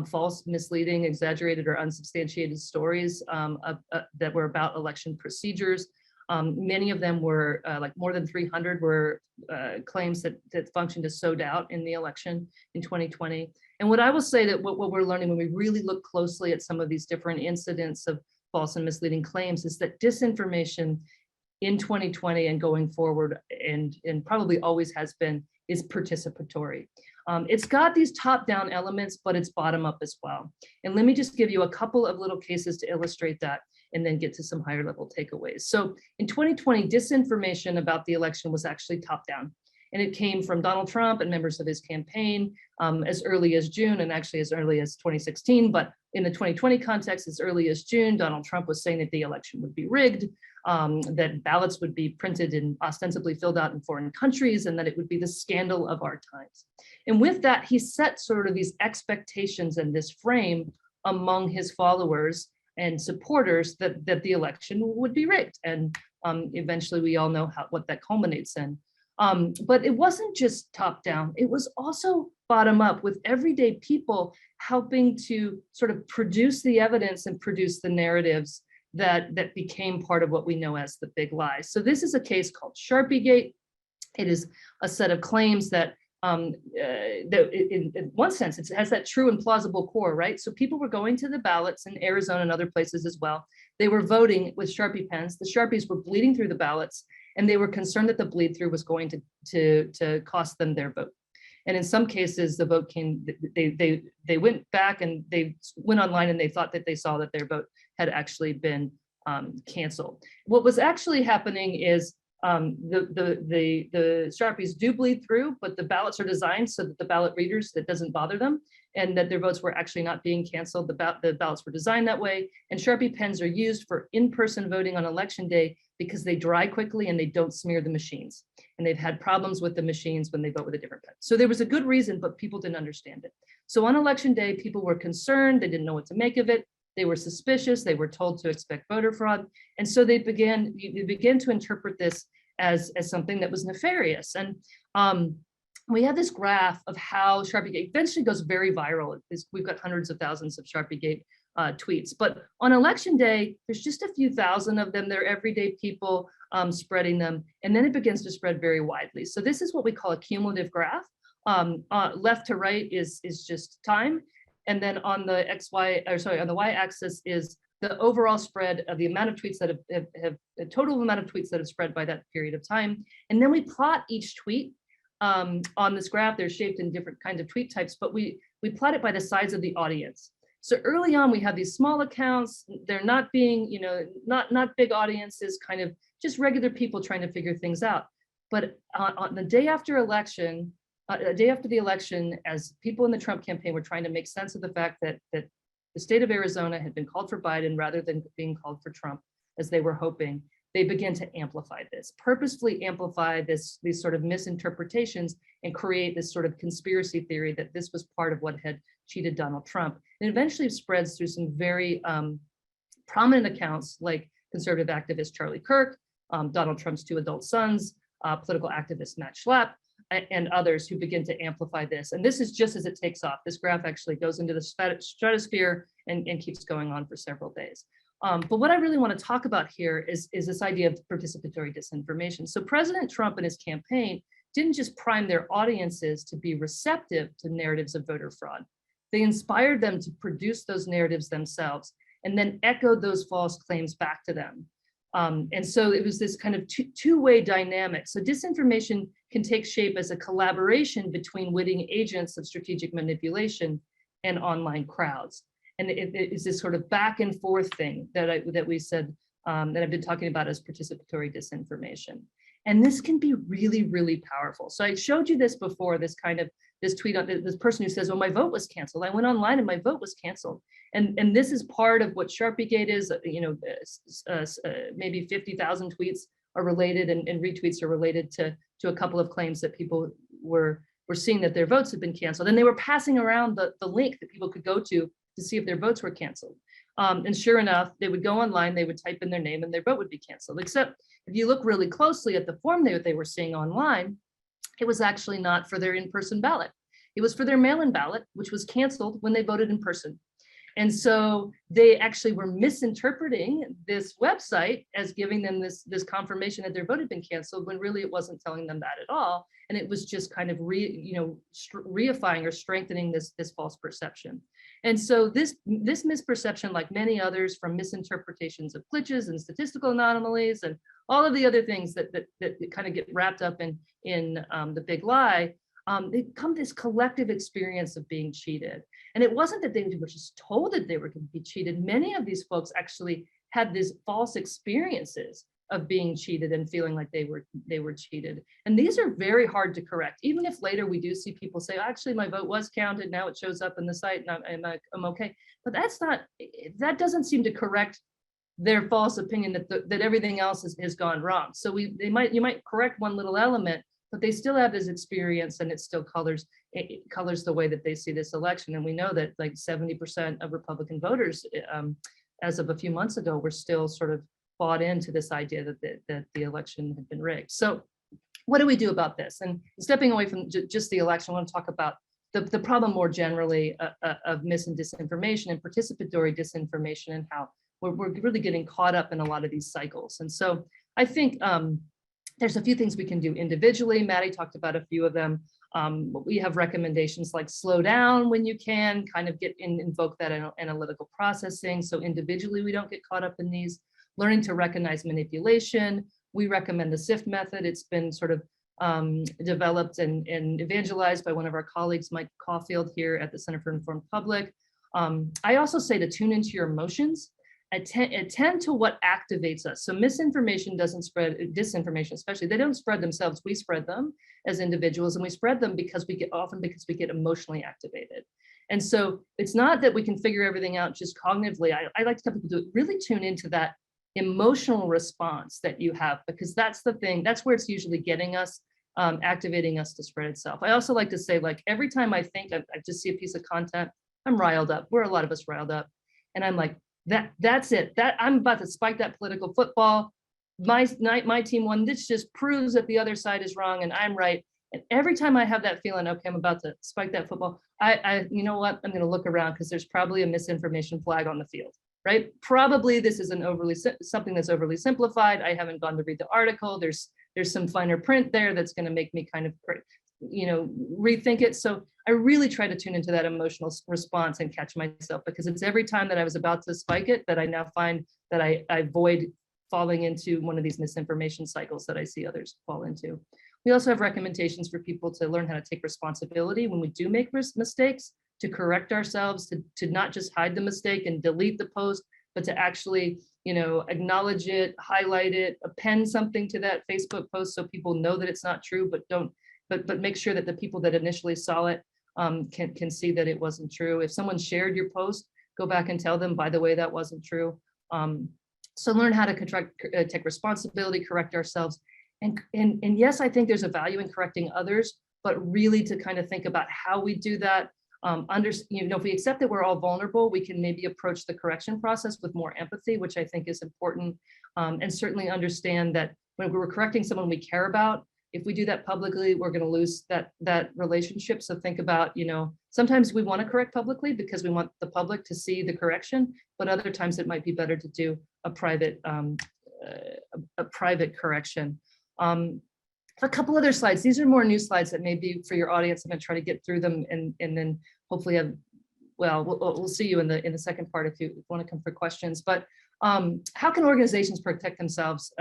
false, misleading, exaggerated, or unsubstantiated stories that were about election procedures. Many of them were, like more than 300 were claims that functioned as sow doubt in the election in 2020. And what I will say that what we're learning when we really look closely at some of these different incidents of false and misleading claims is that disinformation in 2020 and going forward, and probably always has been, is participatory. It's got these top-down elements, but it's bottom-up as well. And let me just give you a couple of little cases to illustrate that and then get to some higher level takeaways. So in 2020, disinformation about the election was actually top-down. And it came from Donald Trump and members of his campaign as early as June, and actually as early as 2016. But in the 2020 context, as early as June, Donald Trump was saying that the election would be rigged, that ballots would be printed and ostensibly filled out in foreign countries, and that it would be the scandal of our times. And with that, he set sort of these expectations and this frame among his followers and supporters that the election would be rigged. And eventually we all know what that culminates in. But it wasn't just top down, it was also bottom up, with everyday people helping to sort of produce the evidence and produce the narratives that became part of what we know as the big lie. So this is a case called Sharpiegate. It is a set of claims that in one sense, it has that true and plausible core, right? So people were going to the ballots in Arizona and other places as well. They were voting with Sharpie pens. The Sharpies were bleeding through the ballots, And they were concerned that the bleed through was going to cost them their vote. And in some cases, the vote came, they went back and they went online and they thought that they saw that their vote had actually been canceled. What was actually happening is the Sharpies do bleed through, but the ballots are designed so that the ballot readers, that doesn't bother them, and that their votes were actually not being canceled. The ballots were designed that way. And Sharpie pens are used for in-person voting on election day because they dry quickly and they don't smear the machines. And they've had problems with the machines when they vote with a different pen. So there was a good reason, but people didn't understand it. So on election day, people were concerned. They didn't know what to make of it. They were suspicious. They were told to expect voter fraud. And so they began to interpret this as something that was nefarious. And we have this graph of how Sharpiegate eventually goes very viral. We've got hundreds of thousands of Sharpiegate tweets, but on election day, there's just a few thousand of them. They're everyday people spreading them, and then it begins to spread very widely. So this is what we call a cumulative graph. Left to right is just time, and then on the on the y-axis is the overall spread of the amount of tweets that have the total amount of tweets that have spread by that period of time. And then we plot each tweet on this graph. They're shaped in different kinds of tweet types, but we plot it by the size of the audience. So early on, we have these small accounts. They're not being, not big audiences, kind of just regular people trying to figure things out. But on the day after election, a day after the election, as people in the Trump campaign were trying to make sense of the fact that the state of Arizona had been called for Biden rather than being called for Trump, as they were hoping, they began to amplify this, purposefully amplify these sort of misinterpretations and create this sort of conspiracy theory that this was part of what had cheated Donald Trump. And eventually spreads through some very prominent accounts like conservative activist Charlie Kirk, Donald Trump's two adult sons, political activist Matt Schlapp, and others who begin to amplify this. And this is just as it takes off. This graph actually goes into the stratosphere and keeps going on for several days. But what I really want to talk about here is this idea of participatory disinformation. So President Trump and his campaign didn't just prime their audiences to be receptive to narratives of voter fraud. They inspired them to produce those narratives themselves and then echoed those false claims back to them. And so it was this kind of two-way dynamic. So disinformation can take shape as a collaboration between witting agents of strategic manipulation and online crowds. And it is this sort of back and forth thing that we said, that I've been talking about as participatory disinformation. And this can be really, really powerful. So I showed you this before, this tweet on this person who says, well, my vote was canceled. I went online and my vote was canceled. And this is part of what Sharpiegate is, maybe 50,000 tweets are related and retweets are related to a couple of claims that people were seeing that their votes had been canceled. And they were passing around the link that people could go to see if their votes were canceled. And sure enough, they would go online, they would type in their name and their vote would be canceled. Except if you look really closely at the form that they were seeing online, it was actually not for their in-person ballot. It was for their mail-in ballot, which was canceled when they voted in person. And so they actually were misinterpreting this website as giving them this confirmation that their vote had been canceled, when really it wasn't telling them that at all. And it was just kind of reifying or strengthening this false perception. And so this misperception, like many others, from misinterpretations of glitches and statistical anomalies and all of the other things that kind of get wrapped up in the big lie, they come this collective experience of being cheated. And it wasn't that they were just told that they were going to be cheated. Many of these folks actually had these false experiences of being cheated and feeling like they were cheated. And these are very hard to correct. Even if later we do see people say, actually, my vote was counted, now it shows up in the site and I'm okay. But that doesn't seem to correct their false opinion that everything else has gone wrong. So you might correct one little element, but they still have this experience, and it still colors the way that they see this election. And we know that like 70% of Republican voters, as of a few months ago, were still sort of bought into this idea that the election had been rigged. So what do we do about this? And stepping away from just the election, I want to talk about the problem more generally of mis and disinformation and participatory disinformation, and how we're really getting caught up in a lot of these cycles. And so I think there's a few things we can do individually. Maddie talked about a few of them. We have recommendations like slow down when you can, kind of invoke that analytical processing. So individually, we don't get caught up in these. Learning to recognize manipulation, We recommend the SIFT method. It's been sort of developed and evangelized by one of our colleagues, Mike Caulfield, here at the Center for Informed Public. I also say to tune into your emotions. Attend to what activates us. So misinformation doesn't spread, disinformation especially, they don't spread themselves. We spread them as individuals, and we spread them because we get emotionally activated. And so it's not that we can figure everything out just cognitively. I like to tell people to really tune into that emotional response that you have, because that's the thing, that's where it's usually getting us, activating us to spread itself. I also like to say, like, every time I think I just see a piece of content, I'm riled up. We're a lot of us riled up. And I'm like, that's it. That I'm about to spike that political football. My team won. This just proves that the other side is wrong and I'm right. And every time I have that feeling, okay, I'm about to spike that football, you know what? I'm going to look around because there's probably a misinformation flag on the field, right? Probably this is something that's overly simplified. I haven't gone to read the article. There's some finer print there that's going to make me kind of, rethink it. So I really try to tune into that emotional response and catch myself, because it's every time that I was about to spike it that I now find that I avoid falling into one of these misinformation cycles that I see others fall into. We also have recommendations for people to learn how to take responsibility when we do make mistakes, to correct ourselves, to not just hide the mistake and delete the post, but to actually, acknowledge it, highlight it, append something to that Facebook post so people know that it's not true, but make sure that the people that initially saw it can see that it wasn't true. If someone shared your post, go back and tell them, by the way, that wasn't true. So learn how to take responsibility, correct ourselves. And yes, I think there's a value in correcting others, but really to kind of think about how we do that. If we accept that we're all vulnerable, we can maybe approach the correction process with more empathy, which I think is important. And certainly understand that when we're correcting someone we care about, if we do that publicly, we're going to lose that relationship. So think about, sometimes we want to correct publicly because we want the public to see the correction, but other times it might be better to do a private correction. A couple other slides. These are more new slides that may be for your audience. I'm going to try to get through them and then hopefully we'll see you in the second part if you want to come for questions. But how can organizations protect themselves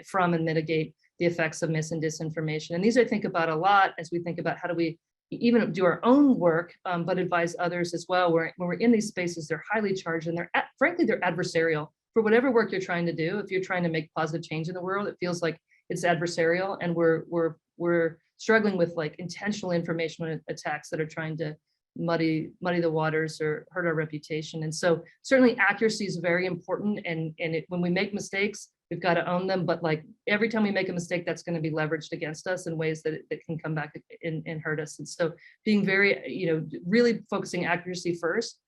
from and mitigate the effects of mis and disinformation? And these I think about a lot as we think about how do we even do our own work, but advise others as well. When we're in these spaces, they're highly charged and frankly, they're adversarial. For whatever work you're trying to do, if you're trying to make positive change in the world, it feels like it's adversarial, and we're struggling with like intentional information attacks that are trying to muddy the waters or hurt our reputation. And so certainly accuracy is very important, and when we make mistakes, we've got to own them. But like every time we make a mistake, that's going to be leveraged against us in ways that can come back and hurt us. And so being very, really focusing accuracy first.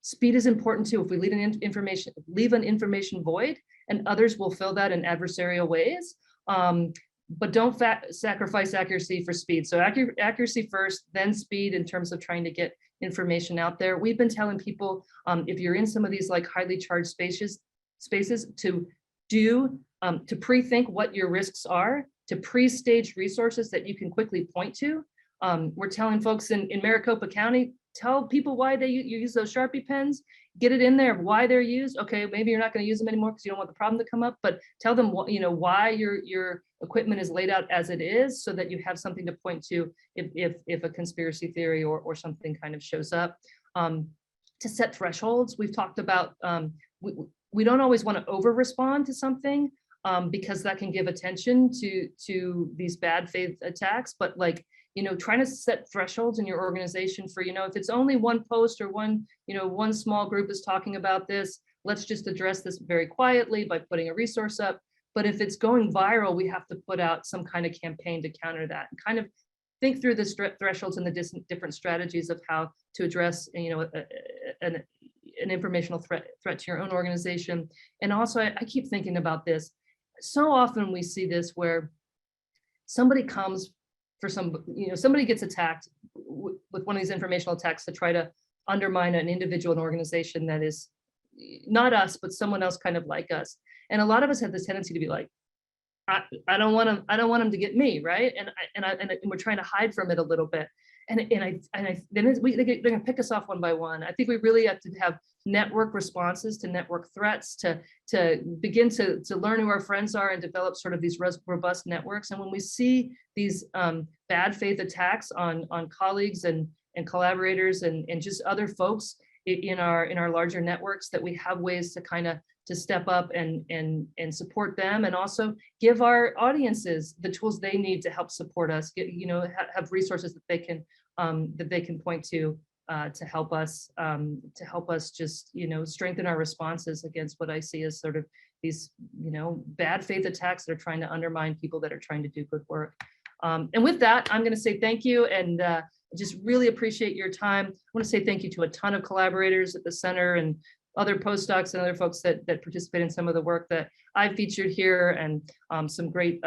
Speed is important too. If we leave an information void, and others will fill that in adversarial ways. But don't sacrifice accuracy for speed. So accuracy first, then speed in terms of trying to get information out there. We've been telling people, if you're in some of these like highly charged spaces to pre-think what your risks are, to pre-stage resources that you can quickly point to. We're telling folks in Maricopa County, tell people why you use those Sharpie pens, get it in there, why they're used. Okay, maybe you're not going to use them anymore because you don't want the problem to come up, but tell them why your equipment is laid out as it is, so that you have something to point to if a conspiracy theory or something kind of shows up. To set thresholds, we've talked about, we don't always want to over respond to something because that can give attention to these bad faith attacks, but like, trying to set thresholds in your organization for, if it's only one post or one small group is talking about this, let's just address this very quietly by putting a resource up. But if it's going viral, we have to put out some kind of campaign to counter that and kind of think through the thresholds and the different strategies of how to address, an informational threat to your own organization. And also, I keep thinking about this. So often we see this where somebody comes for somebody gets attacked with one of these informational attacks to try to undermine an individual and organization that is not us, but someone else kind of like us. And a lot of us have this tendency to be like, I don't want them to get me, right? And we're trying to hide from it a little bit. They're going to pick us off one by one. I think we really have to have network responses to network threats, to begin to learn who our friends are and develop sort of these robust networks. And when we see these bad faith attacks on colleagues and collaborators and just other folks in our larger networks, that we have ways to kind of to step up and support them, and also give our audiences the tools they need to help support us, have resources that they can point to help us just, strengthen our responses against what I see as sort of these, bad faith attacks that are trying to undermine people that are trying to do good work. And with that, I'm going to say thank you, and just really appreciate your time. I want to say thank you to a ton of collaborators at the center and other postdocs and other folks that participate in some of the work that I've featured here, and some great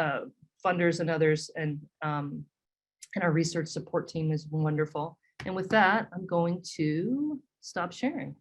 funders and others, and our research support team is wonderful. And with that, I'm going to stop sharing.